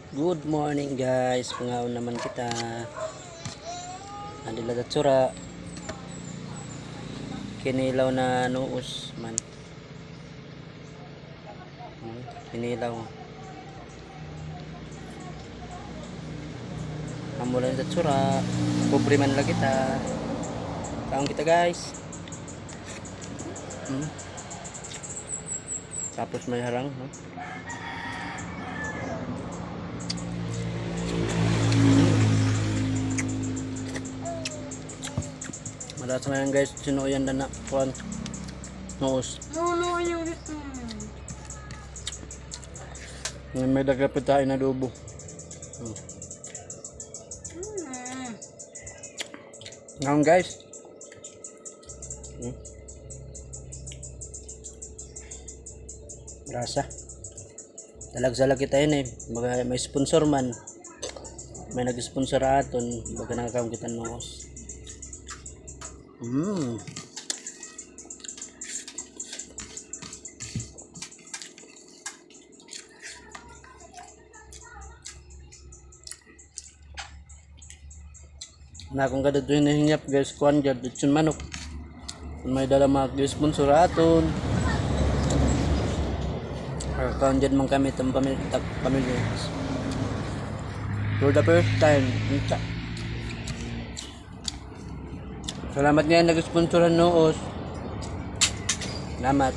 Good morning guys, pangaon naman kita. Adila datsura. Kinilaw na nuos man. Kinilaw. Amulan datsura. Pobre man lang kita. Kaon kita guys. Tapos may harang, no? Malas na yan guys, sinuyan na kuan noos. No, yung dito. May dagapit tayo na adobo. Ngayon guys. Rasa. Talag-salag kita yun eh. Baga may sponsor man. May nag-sponsor aton. Baga nakakawang kita noos. Na kung kada ito hinihinyap guys, kuhan dyan, dito yung manok. Kung may dala mga sponsor aton. Kuhan dyan man kami itong pamilya. For the first time, salamat nga nag-sponsoran noos. Salamat.